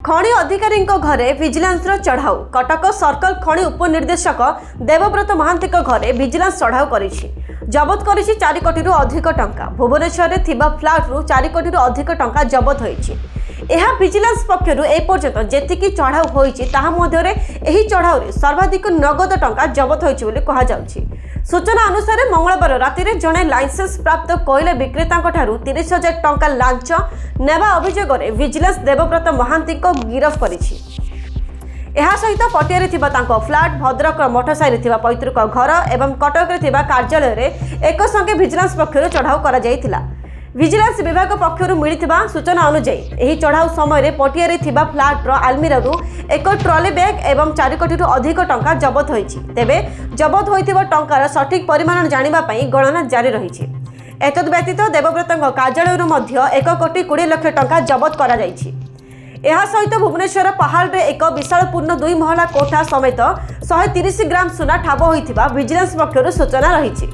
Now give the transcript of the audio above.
खଣି अधिकारी घरे vigilance चढ़ाऊ Cuttack circle खनि उपनिर्देशक देवव्रत महांती घरे विजिलेंस चढ़ाऊ कर जबत कर 4 कोटी अधिक टंका भुवनेश्वर में फ्लाट रु 4 कोटी अधिक टंका जबत होती विजिलेंस पक्षर एपर्यंत जेतिकी चढ़ाऊ होती चढ़ाऊ सर्वाधिक नगद टंका जबत होती कहुच्छी। सूचना अनुसार मंगलवार राति जड़े लाइसेंस प्राप्त कोयला विक्रेता 30,000 टंका लांच नेवा अभियोग विजिलेंस देवव्रत महांती गिरफ कर सहित पटियारे फ्लाट भद्रक मठसाई पैतृक घर एवं कटक कार्यालय एक संगे विजिलेंस पक्षर चढ़ाऊ कर विजिलेंस विभाग पक्षर मिलता सूचना अनुसार चढ़ाऊ समय पटियारे फ्लाट्र आलमीरारू एक ट्रॉली बैग एवं 4 कोटी अधिक टंका जबत होती तेबे जबत होइथिबा टंकार सठिक परिमाण जानिबा गणना जारी रही। एतद व्यतीत देवव्रत कार्यालय 1 कोटी 20 लाख टंका जबत करा जायछि। यह सहित भुवनेश्वर पहाड़ रे एक विशालपूर्ण 2 महला कोठा समेत 130 ग्राम सुना ठाब होइथिबा विजिलेंस पक्षर सूचना रही।